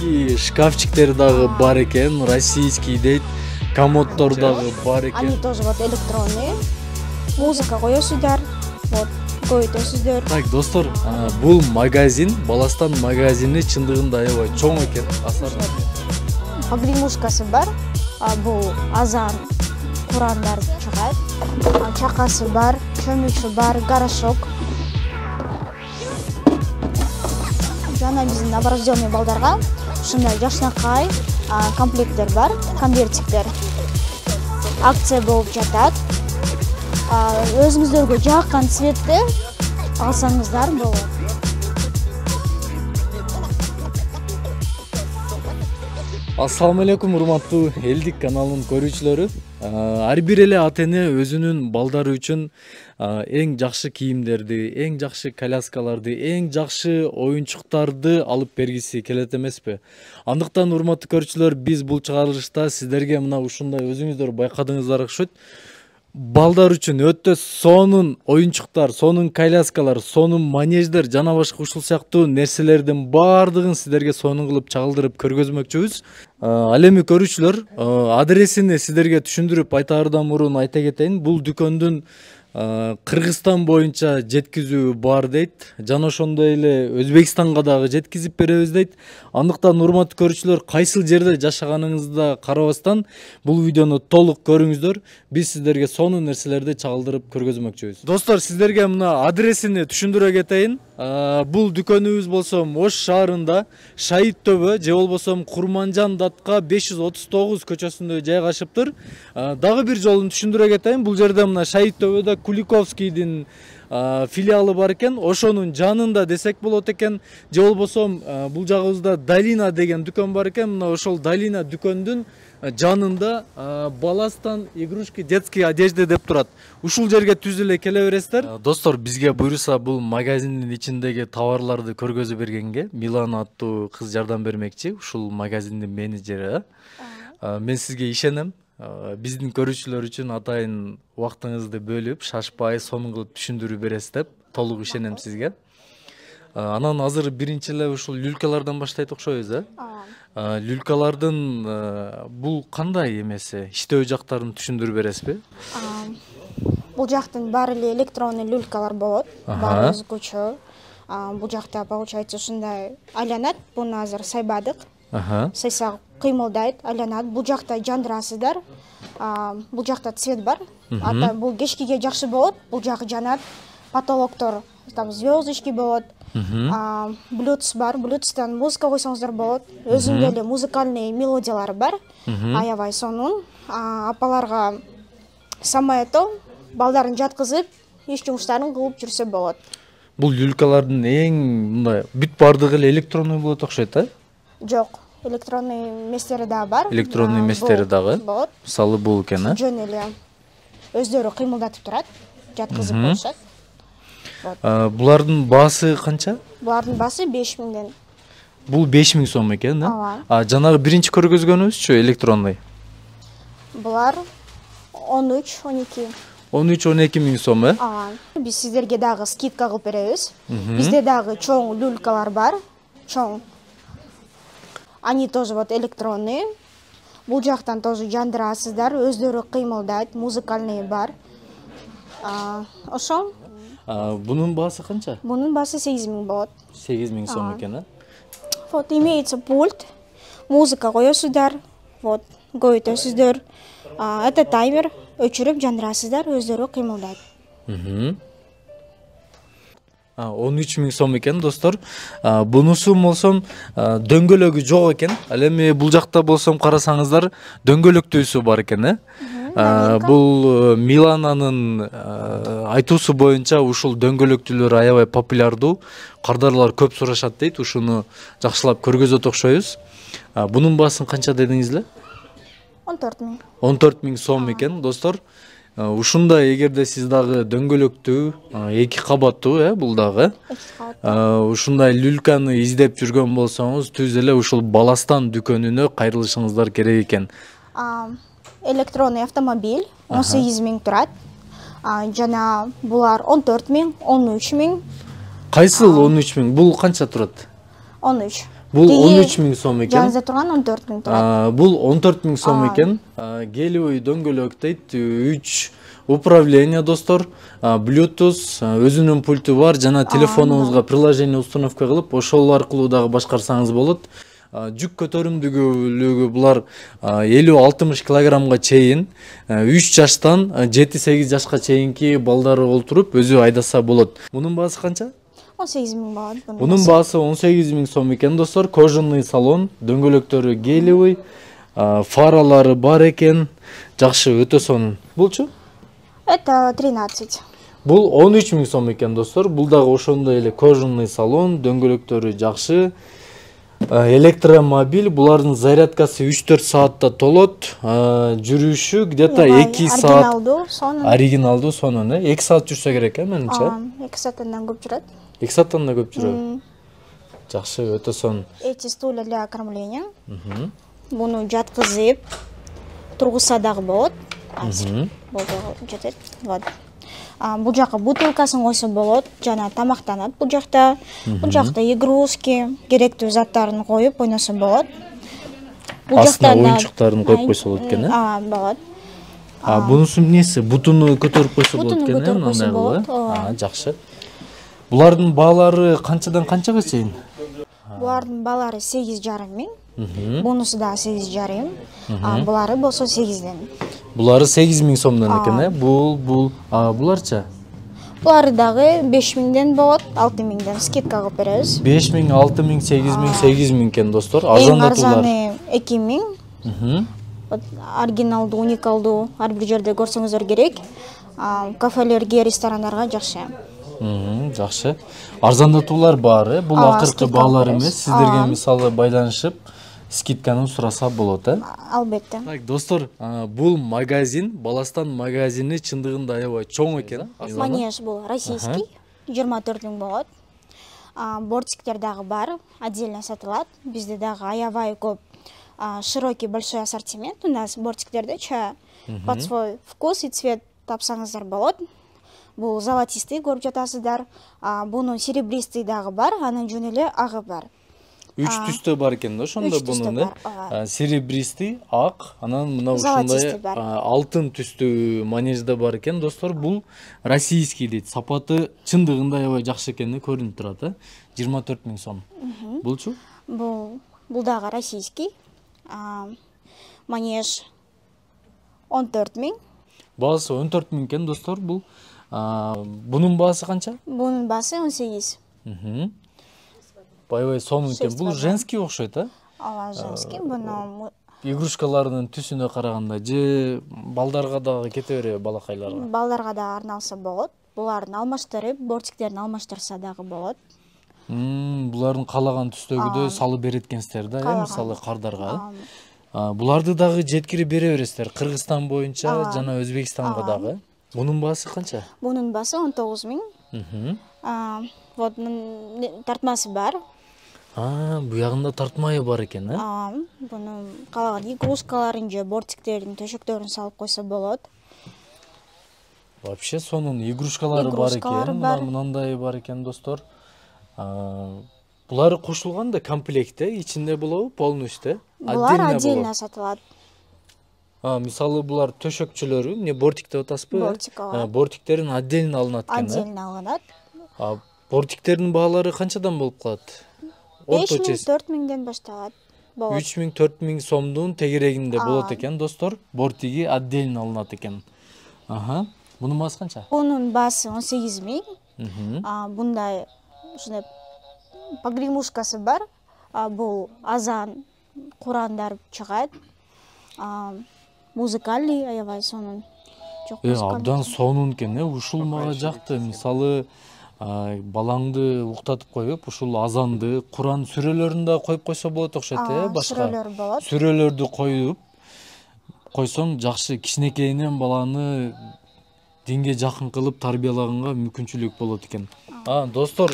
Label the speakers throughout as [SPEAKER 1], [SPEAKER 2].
[SPEAKER 1] российский шкафчиктер дагы бар экен, российский дейт, комоддор дагы бар экен.
[SPEAKER 2] Они тоже вот электронные. Музыка коесуздар, вот көйтөсүздөр.
[SPEAKER 1] Так, достор, бул магазин, Баластан магазини чындыгында аябай чоң экен.
[SPEAKER 2] Погремушкасы бар. Бул азан, курандар чыгат. Чакасы бар, чөмүчү бар, горошок. Жана биздин новорожденный балдарга ушундай жашнакай комплекттер бар, конвертиктер. Акция болуп жатат. Өзүңүздөргө жаккан цветти алсаңыздар болот.
[SPEAKER 1] Ассаламу алейкум, урматтуу Элдик каналынын көрүүчүлөрү. Ар бир эле ата эне өзүнүн балдары үчүн эң жакшы кийимдерди, эң жакшы коляскаларды, эң жакшы оюнчуктарды алып бергиси келет эмеспи? Андыктан урматтуу көрүүчүлөр, биз бул чыгарылышта сиздерге мына ушундай өзүңүздөр байкадыңыздар окшойт. Балдар үчүн өтө сонун оюнчуктар, сонун коляскалар, сонун манеждер жана башка ушул сыяктуу нерселердин баардыгын сиздерге сонун кылып чагылдырып көргөзмөкчүбүз. Ал эми көрүүчүлөр, адресини сиздерге түшүндүрүп айтаардан мурун айта кетейин. Бул дүкөндүн Кыргызстан боюнча жеткизүү бар дейт. Жана ошондой эле Өзбекстанга дагы жеткизип беребиз дейт. Андыктан урматтуу көрүүчүлөр, кайсыл жерде жашаганыңызда карабастан бул видеону толук көрүңүздөр. Биз сиздерге сонун нерселерди чагылдырып көргөзмөкчүбүз. Достор, сиздерге мына адресини түшүндүрө кетейин. Бул дүкөнүбүз болсо Ош шаарында Шайыт төбө же болбосо Курманжан датка 539 көчөсүндө жайгашыптыр. Дагы бир жолун түшүндүрө кетейин. Бул жерде мына Шайыт төбөдө Куликовскийдин филиалы бар экен. Ошонун жанында десек болот экен. Же болбосо бул жагыбызда Долина деген дүкөн бар экен. Мына ошол Долина дүкөндүн жанында Баластан игрушки детский одежды деп турат. Ушул жерге түз эле келе бересиздер. Достор, бизге буйруса бул магазиндин ичиндеги товарларды көргөзүп бергенге Милана аттуу кыз жардам бермекчи. Ушул магазиндин менеджери. Мен сизге ишенем. Биздин көрүүчүлөр үчүн атайын убактыңызды бөлүп, шашпай, сонун кылып түшүндүрүү бересиз деп толук ишенем сизге. Анан азыр биринчи эле ушул люлкалардан баштайт окшойбуз, Люлкалардын бул кандай эмеси? Иштөө жактарын түшүндүрүп бересизби?
[SPEAKER 2] Бул жактын баары эле электронный люлкалар болот. Баары өзгөчө. Бул жакта получается ушундай айланат. Буну азыр сайбадык. Сайсак кыймылдайт, айланат. Бул жакта жандырасыздар. Бул жакта цвет бар. Бул кечкиге жакшы болот. Бул жагы жанат. Потолоктор там звездочки болот. Bluetooth бар. Bluetooth'тан музыка койсоңуздар болот. Өзүнүн эле музыкальный мелодиялары бар. Аябай сонун. Апаларга самаятоо балдарын жаткызып, иш жумуштарын кылып жүрсө болот.
[SPEAKER 1] Бул люлкалардын эң мындай бүт бардыгы эле электронный болот окшойт,
[SPEAKER 2] Жок, электронный местери дагы бар.
[SPEAKER 1] Электронный местери дагы.
[SPEAKER 2] Болот.
[SPEAKER 1] Мисалы бул экен,
[SPEAKER 2] Жөн эле өздөрү кыймылдатып турат, жаткызып коюшат.
[SPEAKER 1] Булардын баасы канча?
[SPEAKER 2] Булардын баасы 5000ден.
[SPEAKER 1] Бул 5000 сом экен,
[SPEAKER 2] Жанагы
[SPEAKER 1] биринчи көргөзгөнүбүзчү электронный.
[SPEAKER 2] Булар 13-12.
[SPEAKER 1] 13-12 миң сом,
[SPEAKER 2] Биз сиздерге дагы скидка кылып беребиз. Бизде дагы чоң люлкалар бар. Чоң. Они тоже вот электронные. Бул жактан тоже жандырасыздар, өздөрү кыймылдайт, музыкальный бар. Ошо.
[SPEAKER 1] Бунун баасы канча?
[SPEAKER 2] Бунун баасы 8000 болот.
[SPEAKER 1] 8000 сом экен,
[SPEAKER 2] Вот имеется пульт. Музыка коесуздар. Вот, көйтөсүздөр. Это таймер. Өчүрүп жандырасыздар, өздөрү кыймылдайт.
[SPEAKER 1] 13 миң сом экен, достор. Бунусу болсом дөңгөлөгү жок экен. Ал эми бул жакта болсом карасаңыздар, дөңгөлөктүүсү бар экен, Бул Милананын айтуусу боюнча ушул дөңгөлөктүүлөр аябай популярдуу. Кардарлар көп сурашат дейт, ушуну жакшылап көргөзөт окшойбуз. Бунун баасын канча дедиңиз эле?
[SPEAKER 2] 14 миң.
[SPEAKER 1] 14 миң сом экен, достор. Ушундай эгерде сиз дагы дөңгөлөктүү, 2 кабаттуу, бул дагы. Ушундай люлканы издеп жүргөн болсоңуз, түз эле ушул Баластан дүкөнүнө кайрылышыңыздар керек экен.
[SPEAKER 2] Электронный автомобиль 18 миң турат. Жана булар 14 миң, 13 миң.
[SPEAKER 1] Кайсыл 13 миң? Бул канча турат?
[SPEAKER 2] 13.
[SPEAKER 1] Бул 13 миң сом экен.
[SPEAKER 2] Жанызда турган 14 миң турат.
[SPEAKER 1] Бул 14 миң сом экен. Гелиевый дөңгөлөк дейт, 3 управление достор, Bluetooth, өзүнүн пульту бар, жана телефонуңузга приложение установка кылып, ошол аркылуу дагы башкарсаңыз болот. Жүк көтөрүмдүүлүгү булар 50-60 килограммга чейин 3 жаштан 7-8 жашка чейинки балдары олтуруп өзү айдаса болот. Мунун баасы канча?
[SPEAKER 2] 18 миң болот.
[SPEAKER 1] Бунун баасы 18 миң сом экен достор. Кожаный салон, дөңгөлөктөрү гелиевый, фаралары бар экен. Жакшы, өтө сонун. Булчу?
[SPEAKER 2] Это 13.
[SPEAKER 1] Бул 13 миң сом экен достор. Бул дагы ошондой эле кожаный салон, дөңгөлөктөрү жакшы. Электромобиль, булардын зарядкасы 3-4 саатта толот. Жүрүшү где-то 2 саат. Оригиналдуу сонун, 2 саат жүрсө керек, менимче.
[SPEAKER 2] 2 сааттан көп жүрөт.
[SPEAKER 1] 2 сааттан да көп жүрөт. Жакшы, өтө сонун.
[SPEAKER 2] Эти стулья для кормления. Буну жаткызып, тургузса дагы болот. Жетет. Вот. Бул жака бутылкасын койсо болот, жана тамактанат бул жакта. Бул жакта игрушки, керектүү заттарын коюп ойносо болот.
[SPEAKER 1] Бул жакта оюнчуктарын коюп койсо болот экен,
[SPEAKER 2] болот.
[SPEAKER 1] Бунусу эмнеси? Бутуну көтөрүп койсо болот экен, мындай кылып. Жакшы. Булардын баалары канчадан канчага чейин?
[SPEAKER 2] Булардын баалары 8,5 миң. Бунусу да 8,5. Булары болсо 8ден.
[SPEAKER 1] Булары 8 миң сомдон экен, буларча?
[SPEAKER 2] Булары дагы 5 миңден болот, 6 миңден скидка кылып беребиз.
[SPEAKER 1] 5 миң, 6 миң, 8 миң экен достор.
[SPEAKER 2] Арзандатуулар 2 миң. Оригиналдуу, уникалдуу ар бир жерде көрсөңүздөр керек. Кафелерге, ресторандарга жакшы.
[SPEAKER 1] Жакшы. Арзандатуулар бар, бул акыркы баалар эмес. Сиздерге мисалы байланышып скидканы сураса болот,
[SPEAKER 2] Албетте.
[SPEAKER 1] Так, достор, бул магазин, Баластан магазини чындыгында аябай чоң экен.
[SPEAKER 2] Манеж бул российский, 24 миң болот. Бортиктер дагы бар, отдельно сатылат. Бизде дагы аябай көп широкий большой ассортимент у нас бортиктерде, под свой вкус и цвет тапсаңыздар болот. Бул золотистый көрүп жатасыздар. Бунун серебристый дагы бар, анын жөн эле агы бар.
[SPEAKER 1] 3 түстө бар экен да, ошондо бунун серебристый, ак, анан мына ушундай алтын түстүү манежде бар экен, достор. Бул российский дейт. Сапаты чындыгында аябай жакшы экени көрүнүп турат, 24 миң сом. Булчу?
[SPEAKER 2] Бул дагы российский. Манеж 14 миң.
[SPEAKER 1] Баасы 14 миң экен, достор. Бунун баасы канча?
[SPEAKER 2] Бунун баасы 18.
[SPEAKER 1] Аябай сонун экен. Бул женский окшойт,
[SPEAKER 2] Ооба, женский. Буну
[SPEAKER 1] игрушкалардын түсүнө караганда же балдарга дагы кете береби, балакайларга?
[SPEAKER 2] Балдарга да арналса болот. Булардын алмаштырып, бортиктерин алмаштырса дагы болот.
[SPEAKER 1] Булардын каалаган түстөгүдөй салып берет экенсиздер да, мисалы кардарга. Буларды дагы жеткирип бере бересиздер, Кыргызстан боюнча жана Өзбекстанга дагы. Бунун баасы канча? Бунун
[SPEAKER 2] баасы 19 миң. Вот тартмасы бар.
[SPEAKER 1] Буягында тартмайы бар экен,
[SPEAKER 2] Буну калаган игрушкаларын же бортиктердин төшөктөрүн салып койсо болот.
[SPEAKER 1] Вообще сонун игрушкалары бар экен, мынандай бар экен, достор. Булар кошулган да комплектте, ичинде болобу, полностью?
[SPEAKER 2] Булар отдельно сатылат.
[SPEAKER 1] Мисалы булар төшөкчөлөрү, эмне бортик деп атасызбы?
[SPEAKER 2] Бортик,
[SPEAKER 1] бортиктерин отдельно алынат экен.
[SPEAKER 2] Отдельно алынат.
[SPEAKER 1] Бортиктердин баалары канчадан болуп калат?
[SPEAKER 2] 5 миң, 4 миңден башталат.
[SPEAKER 1] 3 миң, 4 миң сомдун тегерегинде болот экен, достор. Бортиги отдельно алынат экен. Бунун баасы канча?
[SPEAKER 2] Бунун баасы 18 миң. Бундай ушундай погремушкасы бар. Бул азан, Курандар чыгат. Музыкальный аябай сонун.
[SPEAKER 1] Абдан сонун экен, ушул мага жакты. Мисалы балаңды уктатып коюп, ушул азанды, Куран сүрөлөрүн да коюп койсо болот окшойт, башка
[SPEAKER 2] сүрөлөр болот.
[SPEAKER 1] Сүрөлөрдү коюп койсоң жакшы, кичинекейинен баланы динге жакын кылып тарбиялаганга мүмкүнчүлүк болот экен. Достор,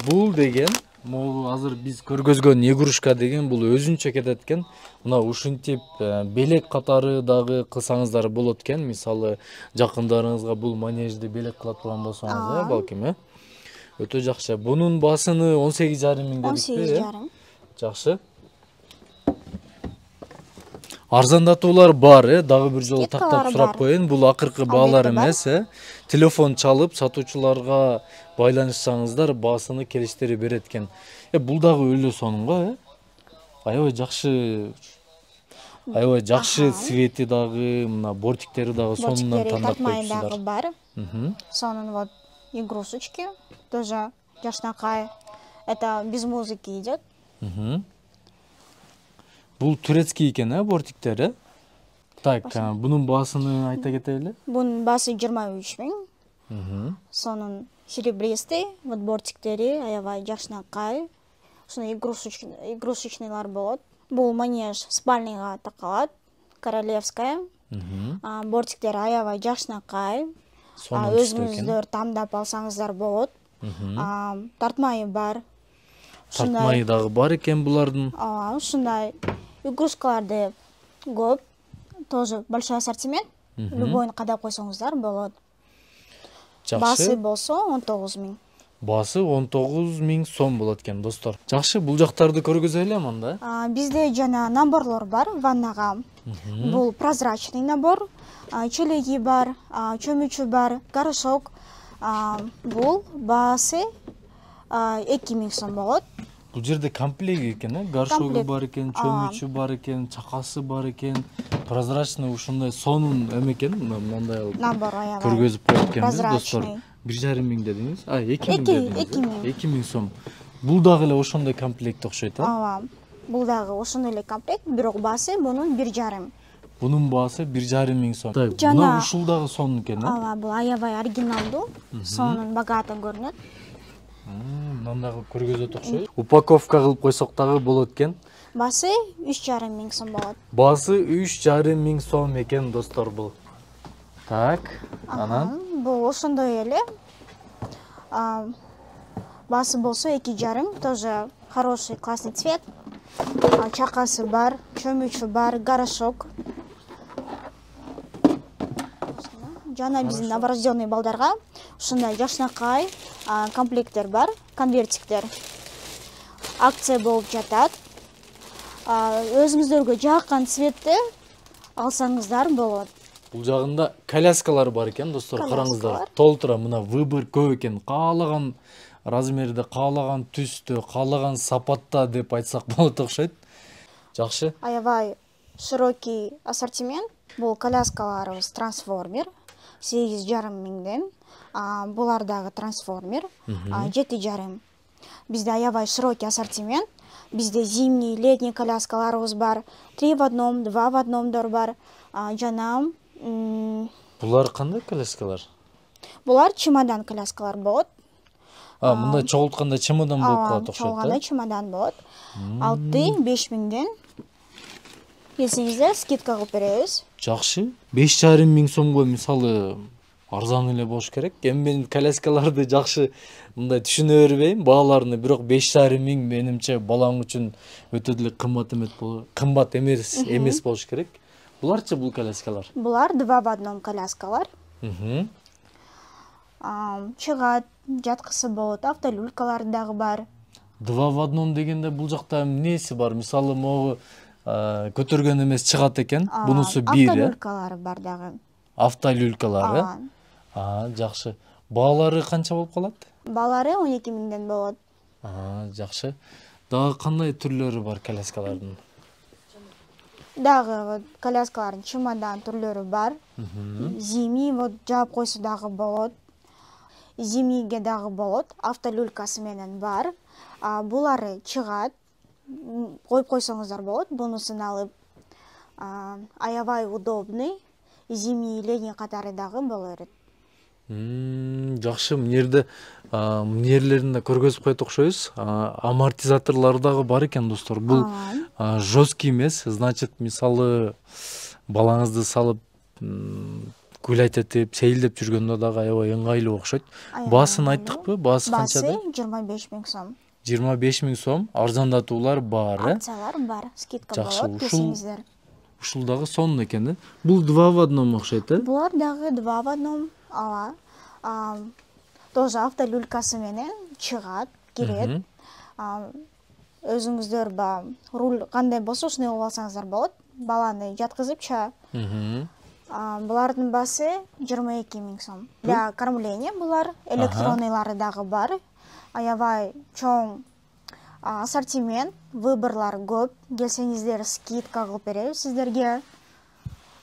[SPEAKER 1] бул деген, азыр биз көргөзгөн игрушка деген бул өзүнчө кетет экен. Мына ушинтип белек катары дагы кылсаңыздар болот экен. Мисалы, жакындарыңызга бул манежди белек кыла турган болсоңуз, балким, өтө жакшы. Бунун баасыны 18,5 миң дедикпи?
[SPEAKER 2] 18,5.
[SPEAKER 1] Жакшы. Арзандатуулар бар, дагы бир жолу тактап сурап коеюн. Бул акыркы баалар эмес, Телефон чалып сатуучуларга байланышсаңыздар, баасыны келиштире берет экен. Бул дагы өлө сонунго, аябай жакшы свети дагы, мына бортиктери дагы сонунан тандап коюпсуздар.
[SPEAKER 2] Дагы бар. Сонун вот игрушечки, тоже жакшынакай. Это без музыки идет.
[SPEAKER 1] Бул турецкий экен, бортиктер, Так, бунун баасыны айта кетели?
[SPEAKER 2] Бунун баасы 23 000. Сонун серебристый, вот бортиктери аябай жакшынакай. Ушуну игрушечныйлар болот. Бул манеж спальныйга такалат, королевская. Бортиктер аябай жакшынакай. Өзүңүздөр тандап алсаңыздар болот. Тартмайы бар.
[SPEAKER 1] Тартмайы дагы бар экен булардын.
[SPEAKER 2] Ушундай игрушкаларды көп. Тоже большой ассортимент. Любойн кадап койсоңуздар болот. Баасы болсо 19 000.
[SPEAKER 1] Баасы 19 000 сом болот экен, достор. Жакшы, бул жактарды көргөзөлү анда.
[SPEAKER 2] Бизде жана наборлор бар ваннага. Бул прозрачный набор, челеги бар, чөмүчү бар, горошок. Бул баасы 2000 сом болот.
[SPEAKER 1] Бул жерде комплект экен, горшогу бар экен, чөмүчү бар экен, чакасы бар экен, прозрачный ушундай сонун эме экен, мындай
[SPEAKER 2] набор аябай
[SPEAKER 1] көргөзүп коюп экенбиз, достор. 1,5 000 дедиңиз? 2 000 дедиңиз. 2 000 сом. Бул дагы эле ошондой комплект окшойт,
[SPEAKER 2] Бул дагы ошондой эле комплект, бирок баасы мунун 1,5 000.
[SPEAKER 1] Бунун баасы 1,5 000 сом. Мына ушул дагы сонун экен,
[SPEAKER 2] Бул аябай оригиналдуу, сонун богато көрүнөт.
[SPEAKER 1] Мындан дагы көргөзөт окшойт. Упаковка кылып койсок дагы болот экен.
[SPEAKER 2] Баасы 3,5 000 сом болот.
[SPEAKER 1] Баасы 3,5 000 сом экен, достор, бул. Так, анан
[SPEAKER 2] бул ошондой эле. Баасы болсо 2,5 000, тоже хороший, классный цвет. Чакасы бар, чөмүчү бар, горошок. Жана биздин новорожденный балдарга ушундай жакшынакай комплекттер бар, конвертиктер. Акция болуп жатат. Өзүңүздөргө жаккан цветти алсаңыздар болот.
[SPEAKER 1] Бул жагында коляскалар бар экен, достор, караңыздар. Толтура мына выбор көп экен. Каалаган размерде, каалаган түстө, каалаган сапатта деп айтсак болот окшойт. Жакшы.
[SPEAKER 2] Аябай широкий ассортимент. Бул коляскаларыбыз трансформер 8,5 миңден. Булар дагы трансформер 7,5 000. Бизде аябай широкий ассортимент. Бизде зимний, летний коляскаларыбыз бар. 3 в 1, 2 в 1 бар. Жана
[SPEAKER 1] булар кандай коляскалар?
[SPEAKER 2] Булар чемодан коляскалар болот.
[SPEAKER 1] Мындай чогултканда чемодан болуп калат окшойт.
[SPEAKER 2] Чогулганда чемодан болот. 6-5 миңден. Келсеңиздер, скидка кылып беребиз.
[SPEAKER 1] Жакшы. 5,5 000 сомго мисалы арзан эле болуш керек. Эми мен коляскаларды жакшы мындай түшүнө бербейм, бааларыны, бирок 5,5 000 менимче балаң үчүн өтө деле кымбат эмес болуш керек. Буларчы бул коляскалар?
[SPEAKER 2] Булар 2 в 1 коляскалар. Чыгат, жаткысы болот, автолюлькалар дагы бар.
[SPEAKER 1] 2 в 1 дегенде бул жакта эмнеси бар? Мисалы могу көтөргөн эмес чыгат экен. Бунусу бир.
[SPEAKER 2] Автолюлькалары бар дагы.
[SPEAKER 1] Автолюлькалары? Жакшы. Баалары канча болуп калат?
[SPEAKER 2] Баалары 12 миңден болот.
[SPEAKER 1] Жакшы. Дагы кандай түрлөрү бар коляскалардын?
[SPEAKER 2] Дагы коляскалардын чемодан түрлөрү бар. Зимний жаап койсо дагы болот. Зимнийге дагы болот. Автолюлькасы менен бар. Булары чыгат. Коюп койсоңуздар болот. Бунусун алып, аябай удобный. Зимний, летний катары дагы боло берет.
[SPEAKER 1] Жакшы, мнерлерин да көргөзүп койт окшойбуз. Амортизаторлор дагы бар экен, достор. Бул жесткий эмес, значит, мисалы балаңызды салып гулять этип, сейилдеп жүргөндө дагы аябай ыңгайлуу окшойт. Баасын айттыкпы? Баасы канчада?
[SPEAKER 2] Баасы 25 000 сом.
[SPEAKER 1] 25 000 сом, арзандатуулар бар,
[SPEAKER 2] Акциялар бар, скидка болот, келсеңиздер.
[SPEAKER 1] Ушул дагы сонун экен. Бул 2 в 1 окшойт,
[SPEAKER 2] Булар дагы 2 в 1. Тоже автолюлькасы менен чыгат, кирет. өзүңүздөр баягы руль кандай болсо ошондой кылып алсаңыздар болот. Баланы жаткызыпчы. Булардын баасы 22 000 сом. Для кормления булар, электронныйлары дагы бар. Аябай чоң ассортимент, выборлар көп. Келсеңиздер скидка кылып беребиз сиздерге.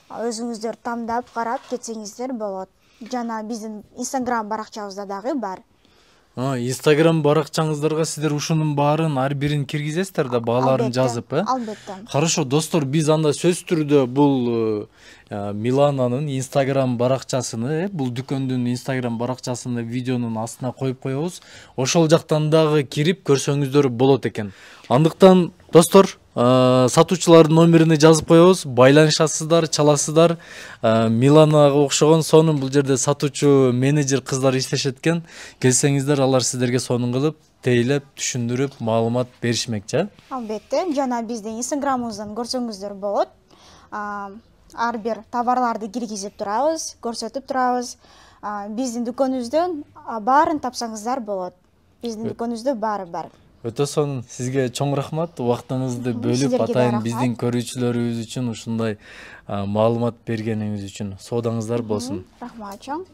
[SPEAKER 2] Өзүңүздөр тандап карап кетсеңиздер болот. Жана биздин Instagram баракчабызда дагы бар.
[SPEAKER 1] Instagram баракчаңыздарга сиздер ушунун баарын ар бирин киргизесиздер да, бааларын жазып,
[SPEAKER 2] Албетте.
[SPEAKER 1] Хорошо, достор, биз анда сөзсүз түрдө бул Милананын Instagram баракчасыны, бул дүкөндүн Instagram баракчасыны видеонун астына коюп коебуз. Ошол жактан дагы кирип көрсөңүздөр болот экен. Андыктан достор, сатуучулардын номерине жазып коебуз, байланышасыздар, чаласыздар. Миланага окшогон сонун бул жерде сатуучу менеджер кыздар иштешет экен. Келсеңиздер, алар сиздерге сонун кылып, тейлеп, түшүндүрүп, маалымат беришмекчи.
[SPEAKER 2] Албетте, жана биздин Instagram'ыбыздан көрсөңүздөр болот. Ар бир товарларды киргизип турабыз, көрсөтүп турабыз. Биздин дүкөнүбүздөн баарын тапсаңыздар болот. Биздин дүкөнүбүздө баары бар.
[SPEAKER 1] Өтө сонун, сизге чоң рахмат. Убактыңызды бөлүп атайын биздин көрүүчүлөрүбүз үчүн ушундай маалымат бергениңиз үчүн. Соодаңыздар болсун.
[SPEAKER 2] Рахмат чоң.